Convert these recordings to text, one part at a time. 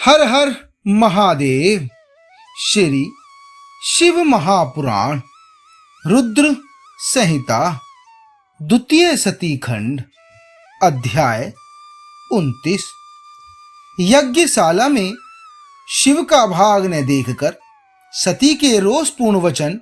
हर हर महादेव। श्री शिव महापुराण रुद्र संहिता द्वितीय सती खंड अध्याय 29। यज्ञशाला में शिव का भाग न देखकर सती के रोषपूर्ण वचन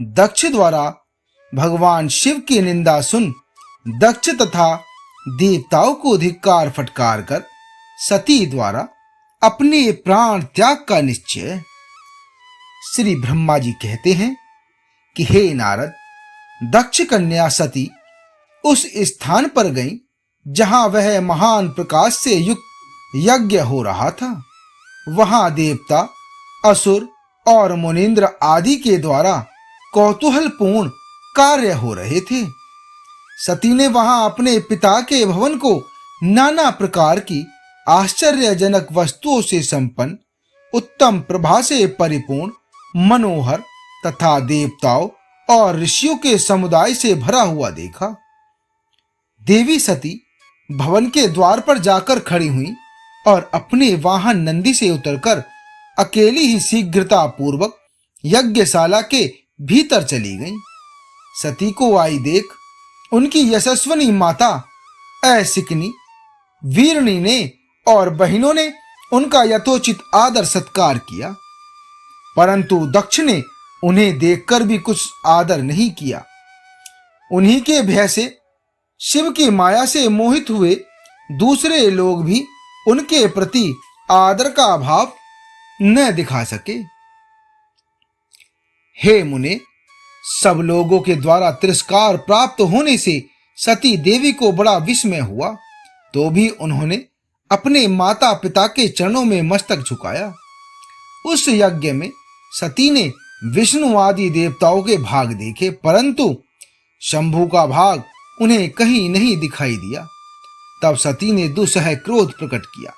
दक्ष द्वारा भगवान शिव की निंदा सुन दक्ष तथा देवताओं को धिक्कार फटकार कर सती द्वारा अपने प्राण त्याग का निश्चय। श्री ब्रह्मा जी कहते हैं कि हे नारद, दक्ष कन्या सती उस स्थान पर गई जहां वह महान प्रकाश से युक्त यज्ञ हो रहा था। वहां देवता, असुर और मुनींद्र आदि के द्वारा कौतूहलपूर्ण कार्य हो रहे थे। सती ने वहां अपने पिता के भवन को नाना प्रकार की आश्चर्यजनक वस्तुओं से संपन्न, उत्तम प्रभा से परिपूर्ण, मनोहर तथा देवताओं और ऋषियों के समुदाय से भरा हुआ देखा। देवी सती भवन के द्वार पर जाकर खड़ी हुई और अपने वाहन नंदी से उतरकर अकेली ही शीघ्रता पूर्वक यज्ञशाला के भीतर चली गई। सती को आई देख उनकी यशस्विनी माता ऐसिकनी, वीरणी ने और बहनों ने उनका यथोचित आदर सत्कार किया, परंतु दक्ष ने उन्हें देखकर भी कुछ आदर नहीं किया। उन्हीं के भय से शिव की माया से मोहित हुए दूसरे लोग भी उनके प्रति आदर का भाव न दिखा सके। हे मुने, सब लोगों के द्वारा तिरस्कार प्राप्त होने से सती देवी को बड़ा विस्मय हुआ, तो भी उन्होंने अपने माता पिता के चरणों में मस्तक झुकाया। उस यज्ञ में सती ने विष्णु आदि देवताओं के भाग देखे, परंतु शंभु का भाग उन्हें कहीं नहीं दिखाई दिया। तब सती ने दुसह क्रोध प्रकट किया।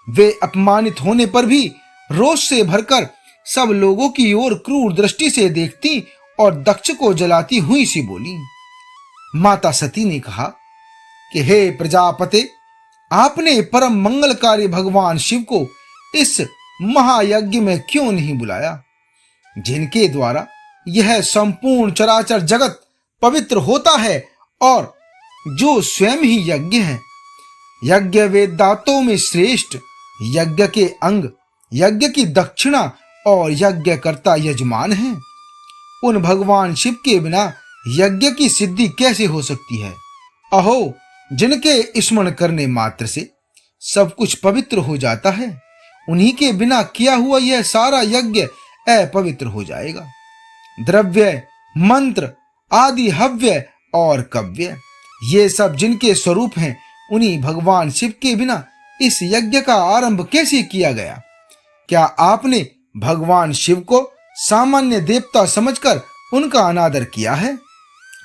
वे अपमानित होने पर भी रोष से भरकर सब लोगों की ओर क्रूर दृष्टि से देखती और दक्ष को जलाती हुई सी बोली। माता सती ने कहा कि हे प्रजापते, आपने परम मंगलकारी भगवान शिव को इस महायज्ञ में क्यों नहीं बुलाया, जिनके द्वारा यह संपूर्ण चराचर जगत पवित्र होता है और जो स्वयं ही यज्ञ है। यज्ञ वेदांतों में श्रेष्ठ, यज्ञ के अंग, यज्ञ की दक्षिणा और यज्ञकर्ता यजमान है। उन भगवान शिव के बिना यज्ञ की सिद्धि कैसे हो सकती है। अहो, जिनके स्मरण करने मात्र से सब कुछ पवित्र हो जाता है, उन्हीं के बिना किया हुआ यह सारा यज्ञ अपवित्र हो जाएगा। द्रव्य, मंत्र आदि, हव्य और कव्य, ये सब जिनके स्वरूप हैं, उन्हीं भगवान शिव के बिना इस यज्ञ का आरंभ कैसे किया गया। क्या आपने भगवान शिव को सामान्य देवता समझकर उनका अनादर किया है?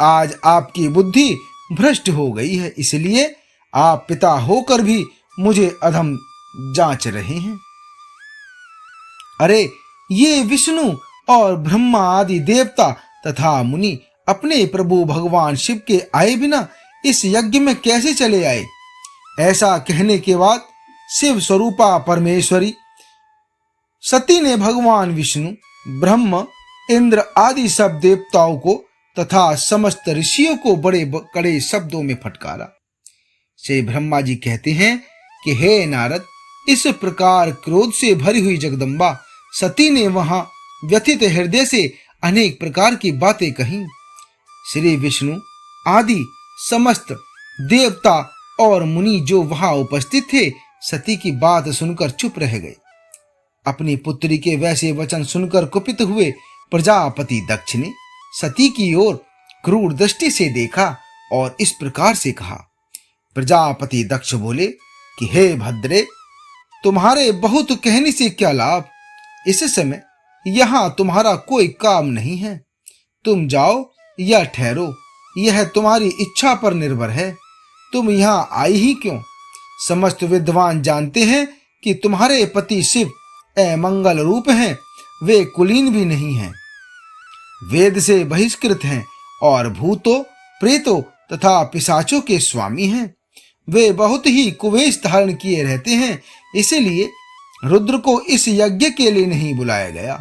आज आपकी बुद्धि भ्रष्ट हो गई है, इसलिए आप पिता होकर भी मुझे अधम जांच रहे हैं। अरे, ये विष्णु और ब्रह्मा आदि देवता तथा मुनि अपने प्रभु भगवान शिव के आए बिना इस यज्ञ में कैसे चले आए? ऐसा कहने के बाद शिव स्वरूपा परमेश्वरी सती ने भगवान विष्णु, ब्रह्म, इंद्र आदि सब देवताओं को तथा समस्त ऋषियों को बड़े कड़े शब्दों में फटकारा। श्री ब्रह्मा जी कहते हैं कि हे नारद, इस प्रकार क्रोध से भरी हुई जगदम्बा सती ने वहां व्यथित हृदय से अनेक प्रकार की बातें कहीं। श्री विष्णु आदि समस्त देवता और मुनि जो वहां उपस्थित थे, सती की बात सुनकर चुप रह गए। अपनी पुत्री के वैसे वचन सुनकर कुपित हुए प्रजापति दक्ष ने सती की ओर क्रूर दृष्टि से देखा और इस प्रकार से कहा। प्रजापति दक्ष बोले कि हे भद्रे, तुम्हारे बहुत कहने से क्या लाभ। इस समय यहां तुम्हारा कोई काम नहीं है। तुम जाओ या ठहरो, यह तुम्हारी इच्छा पर निर्भर है। तुम यहां आई ही क्यों? समस्त विद्वान जानते हैं कि तुम्हारे पति शिव अमंगल रूप हैं। वे कुलीन भी नहीं हैं, वेद से बहिष्कृत हैं और भूतों, प्रेतों तथा पिशाचों के स्वामी हैं। वे बहुत ही कुवेश धारण किए रहते हैं, इसलिए रुद्र को इस यज्ञ के लिए नहीं बुलाया गया।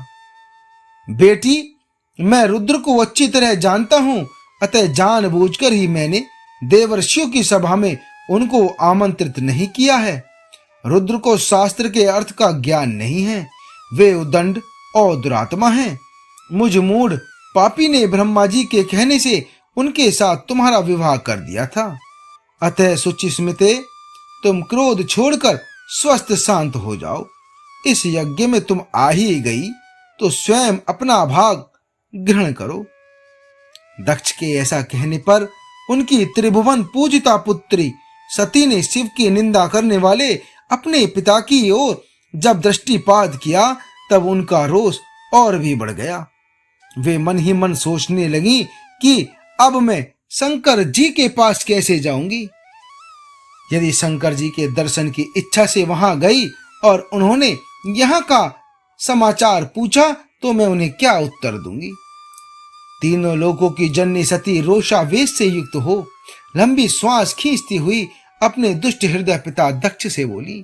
बेटी, मैं रुद्र को अच्छी तरह जानता हूं, अतः जानबूझकर ही मैंने देवर्षियों की सभा में उनको आमंत्रित नहीं किया है। रुद्र को शास्त्र के अर्थ का ज्ञान नहीं है, वे उदंड और दुरात्मा हैं। मुझ मूढ़ पापी ने ब्रह्मा जी के कहने से उनके साथ तुम्हारा विवाह कर दिया था। अतः सुचिस्मिते, तुम क्रोध छोड़कर स्वस्थ शांत हो जाओ। इस यज्ञ में तुम आ ही गई तो स्वयं अपना भाग ग्रहण करो। दक्ष के ऐसा कहने पर उनकी त्रिभुवन पूजिता पुत्री सती ने शिव की निंदा करने वाले अपने पिता की ओर जब दृष्टिपात किया तब उनका रोष और भी बढ़ गया। वे मन ही मन सोचने लगी कि अब मैं शंकर जी के पास कैसे जाऊंगी। यदि शंकर जी के दर्शन की इच्छा से वहां गई और उन्होंने यहाँ का समाचार पूछा तो मैं उन्हें क्या उत्तर दूंगी। तीनों लोगों की जननी सती रोषावेश से युक्त हो लंबी श्वास खींचती हुई अपने दुष्ट हृदय पिता दक्ष से बोली।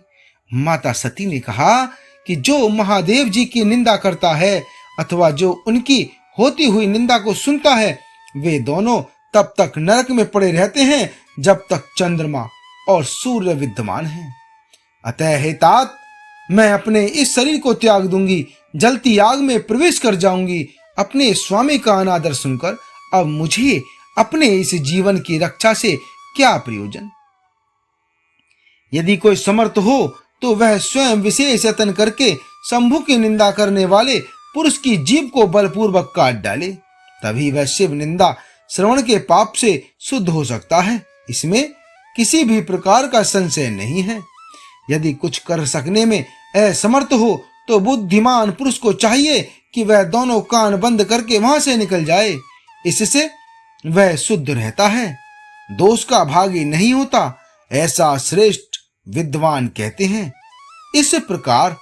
माता सती ने कहा कि जो महादेव जी की निंदा करता है अथवा जो उनकी होती हुई निंदा को सुनता है, वे दोनों तब तक नरक में पड़े रहते हैं जब तक चंद्रमा और सूर्य विद्यमान हैं। अतः हे तात, मैं अपने इस शरीर को त्याग दूंगी, जलती आग में प्रवेश कर जाऊंगी। अपने स्वामी का अनादर सुनकर अब मुझे अपने इस जीवन की रक्षा से क्या प्रयोजन। यदि कोई समर्थ हो तो वह स्वयं विशेष यत्न करके शंभु की निंदा करने वाले पुरुष की जीभ को बलपूर्वक काट डाले, तभी वह शिव निंदा श्रवण के पाप से शुद्ध हो सकता है। इसमें किसी भी प्रकार का संशय नहीं है। यदि कुछ कर सकने में असमर्थ हो तो बुद्धिमान पुरुष को चाहिए कि वह दोनों कान बंद करके वहां से निकल जाए। इससे वह शुद्ध रहता है, दोष का भागी नहीं होता, ऐसा श्रेष्ठ विद्वान कहते हैं। इस प्रकार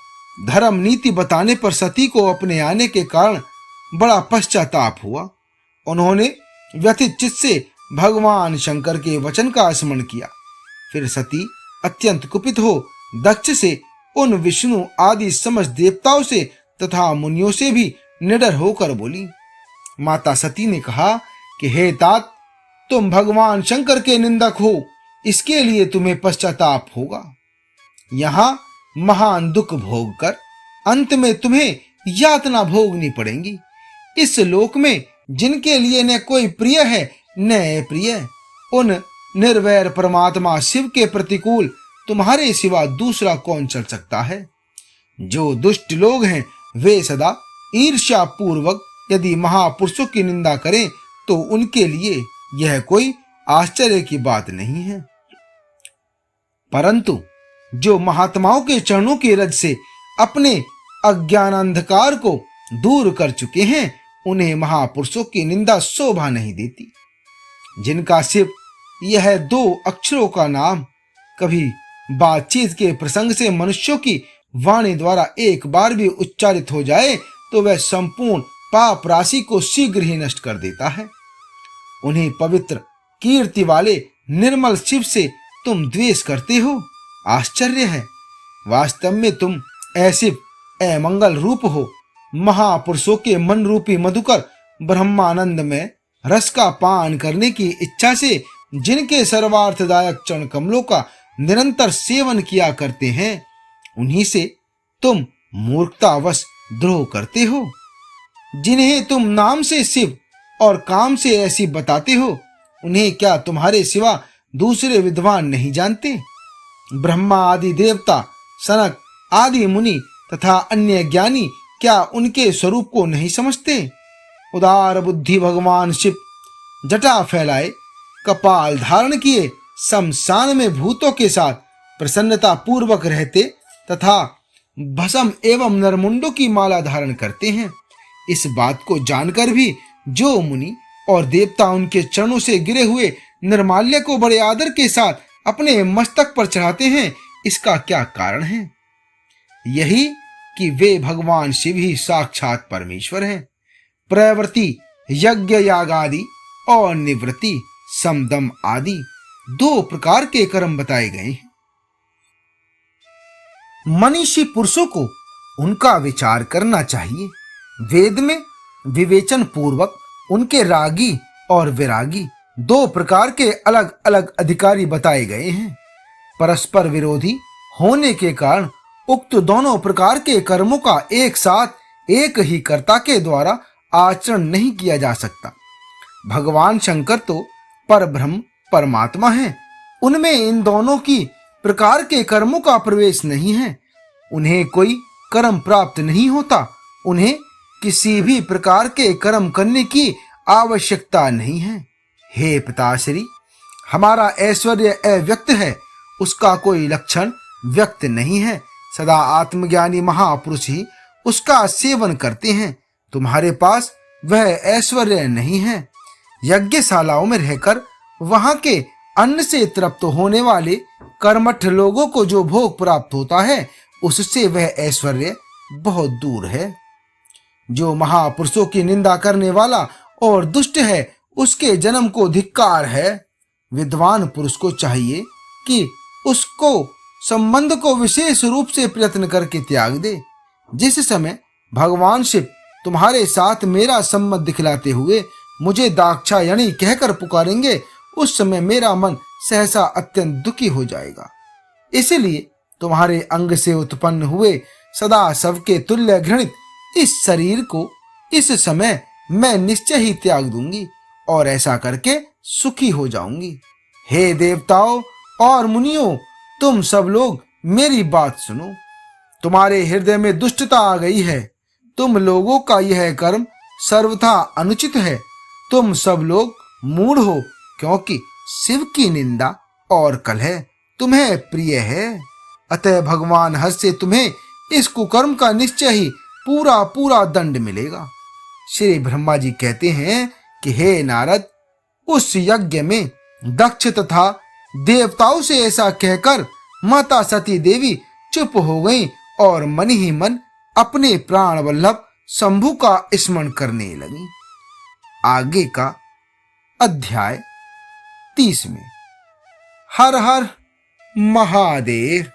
धर्म नीति बताने पर सती को अपने आने के कारण बड़ा पश्चाताप हुआ। उन्होंने व्यथित चित्त से भगवान शंकर के वचन का स्मरण किया। फिर सती अत्यंत कुपित हो दक्ष से, उन विष्णु आदि समस्त देवताओं से तथा मुनियों से भी निडर होकर बोली। माता सती ने कहा कि हे तात, तुम भगवान शंकर के निंदक हो, इसके लिए तुम्हें पश्चाताप होगा। यहां महान दुख भोग कर अंत में तुम्हें यातना भोगनी पड़ेगी। इस लोक में जिनके लिए न कोई प्रिय है न अप्रिय, उन निर्वैर परमात्मा शिव के प्रतिकूल तुम्हारे सिवा दूसरा कौन चल सकता है। जो दुष्ट लोग हैं वे सदा ईर्ष्या पूर्वक यदि महापुरुषों की निंदा करें तो उनके लिए यह कोई आश्चर्य की बात नहीं है। परंतु जो महात्माओं के चरणों के रज से अपने अज्ञान अंधकार को दूर कर चुके हैं, उन्हें महापुरुषों की निंदा शोभा नहीं देती। जिनका सिर्फ यह 2 अक्षरों का नाम कभी बातचीत के प्रसंग से मनुष्यों की वाणी द्वारा एक बार भी उच्चारित हो जाए तो वह संपूर्ण पाप राशि को शीघ्र ही नष्ट कर देता है। उन्हें पवित्र कीर्ति वाले निर्मल शिव से तुम द्वेष करते हो, आश्चर्य है। वास्तव में तुम ऐसे अमंगल रूप हो। महापुरुषों के मन रूपी मधुकर ब्रह्मानंद में रस का पान करने की इच्छा से जिनके सर्वार्थदायक चरण कमलों का निरंतर सेवन किया करते हैं, उन्हीं से तुम मूर्खतावश द्रोह करते हो। जिन्हें तुम नाम से शिव और काम से ऐसी बताते हो, उन्हें क्या तुम्हारे सिवा दूसरे विद्वान नहीं जानते। ब्रह्मा आदि देवता, सनक आदि मुनि तथा अन्य ज्ञानी क्या उनके स्वरूप को नहीं समझते। उदार बुद्धि भगवान शिव जटा फैलाए, कपाल धारण किए, शमशान में भूतों के साथ प्रसन्नता पूर्वक रहते तथा भस्म एवं नरमुंडों की माला धारण करते हैं। इस बात को जानकर भी जो मुनि और देवता उनके चरणों से गिरे हुए निर्माल्य को बड़े आदर के साथ अपने मस्तक पर चढ़ाते हैं, इसका क्या कारण है। यही कि वे भगवान शिव ही साक्षात परमेश्वर हैं। प्रवृत्ति यज्ञ याग आदि और निवृत्ति समदम आदि 2 प्रकार के कर्म बताए गए हैं। मनीषी पुरुषों को उनका विचार करना चाहिए। वेद में विवेचन पूर्वक उनके रागी और विरागी दो प्रकार के अलग अलग अधिकारी बताए गए हैं। परस्पर विरोधी होने के कारण उक्त दोनों प्रकार के कर्मों का एक साथ एक ही कर्ता के द्वारा आचरण नहीं किया जा सकता। भगवान शंकर तो परब्रह्म परमात्मा हैं, उनमें इन दोनों की प्रकार के कर्मों का प्रवेश नहीं है। उन्हें कोई कर्म प्राप्त नहीं होता, उन्हें किसी भी प्रकार के कर्म करने की आवश्यकता नहीं है। हे पिताश्री, हमारा ऐश्वर्य अव्यक्त है, उसका कोई लक्षण व्यक्त नहीं है। सदा आत्मज्ञानी महापुरुष ही उसका सेवन करते हैं। तुम्हारे पास वह ऐश्वर्य नहीं है। यज्ञशालाओं में रहकर वहां के अन्न से तृप्त होने वाले कर्मठ लोगों को जो भोग प्राप्त होता है, उससे वह ऐश्वर्य बहुत दूर है। जो महापुरुषों की निंदा करने वाला और दुष्ट है, उसके जन्म को धिक्कार है। विद्वान पुरुष को चाहिए कि उसको संबंध को विशेष रूप से प्रयत्न करके त्याग दे। जिस समय भगवान शिव तुम्हारे साथ मेरा संबंध दिखलाते हुए मुझे दाक्षायणी कहकर पुकारेंगे, उस समय मेरा मन सहसा अत्यंत दुखी हो जाएगा। इसलिए तुम्हारे अंग से उत्पन्न हुए सदा सबके तुल्य घृणित इस शरीर को इस समय मैं निश्चय ही त्याग दूंगी और ऐसा करके सुखी हो जाऊंगी। हे देवताओं और मुनियों, तुम सब लोग मेरी बात सुनो। तुम्हारे हृदय में दुष्टता आ गई है। तुम लोगों का यह कर्म सर्वथा अनुचित है। तुम सब लोग मूढ़ हो, क्योंकि शिव की निंदा और कलह तुम्हें प्रिय है। अतः भगवान हस्त से तुम्हें इस कुकर्म का निश्चय ही पूरा पूरा दंड मिलेगा। श्री ब्रह्मा जी कहते हैं कि हे नारद, उस यज्ञ में दक्ष तथा देवताओं से ऐसा कहकर माता सती देवी चुप हो गईं और मन ही मन अपने प्राण वल्लभ शंभु का स्मरण करने लगी। आगे का अध्याय 30 में। हर हर महादेव।